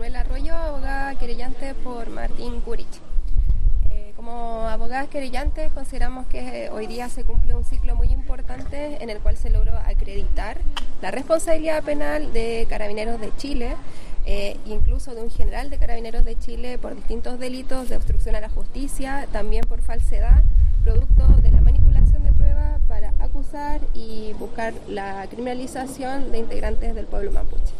Isabel Arroyo, abogada querellante por Martín Curich. Como abogadas querellantes consideramos que hoy día se cumple un ciclo muy importante en el cual se logró acreditar la responsabilidad penal de Carabineros de Chile, incluso de un general de Carabineros de Chile por distintos delitos de obstrucción a la justicia, también por falsedad, producto de la manipulación de pruebas para acusar y buscar la criminalización de integrantes del pueblo mapuche.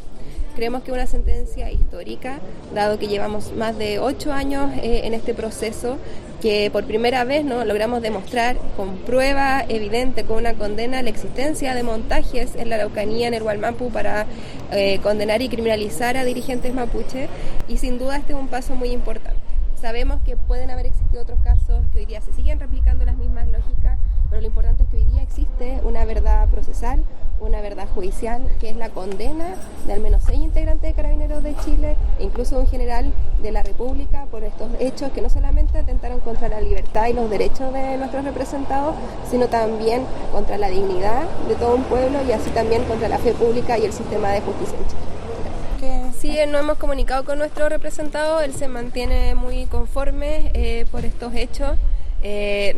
Creemos que es una sentencia histórica, dado que llevamos más de 8 años en este proceso, que por primera vez logramos demostrar con prueba evidente, con una condena, la existencia de montajes en la Araucanía, en el Wallmapu, para condenar y criminalizar a dirigentes mapuche, y sin duda este es un paso muy importante. Sabemos que pueden haber existido otros casos, que hoy día se siguen replicando las mismas lógicas, pero lo importante es que hoy día existe una verdad procesal, una verdad judicial, que es la condena de al menos 6 integrantes de Carabineros de Chile, e incluso un general de la República, por estos hechos que no solamente atentaron contra la libertad y los derechos de nuestros representados, sino también contra la dignidad de todo un pueblo y así también contra la fe pública y el sistema de justicia en Chile. Sí, nos hemos comunicado con nuestro representado, él se mantiene muy conforme por estos hechos.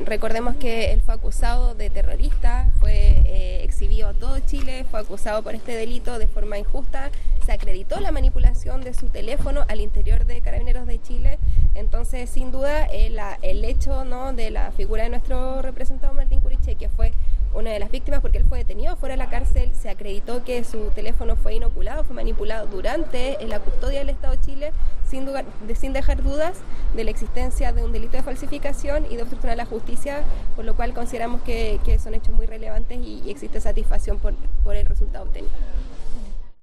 Recordemos que él fue acusado de terrorista, fue exhibido a todo Chile, fue acusado por este delito de forma injusta, se acreditó la manipulación de su teléfono al interior de Carabineros de Chile. Entonces, sin duda, el hecho de la figura de nuestro representado Martín Curich, que fue una de las víctimas porque él fue detenido fuera de la cárcel, se acreditó que su teléfono fue inoculado, fue manipulado durante la custodia del Estado de Chile, sin dejar dudas de la existencia de un delito de falsificación y de obstrucción a la justicia, por lo cual consideramos que son hechos muy relevantes y existe satisfacción por el resultado obtenido.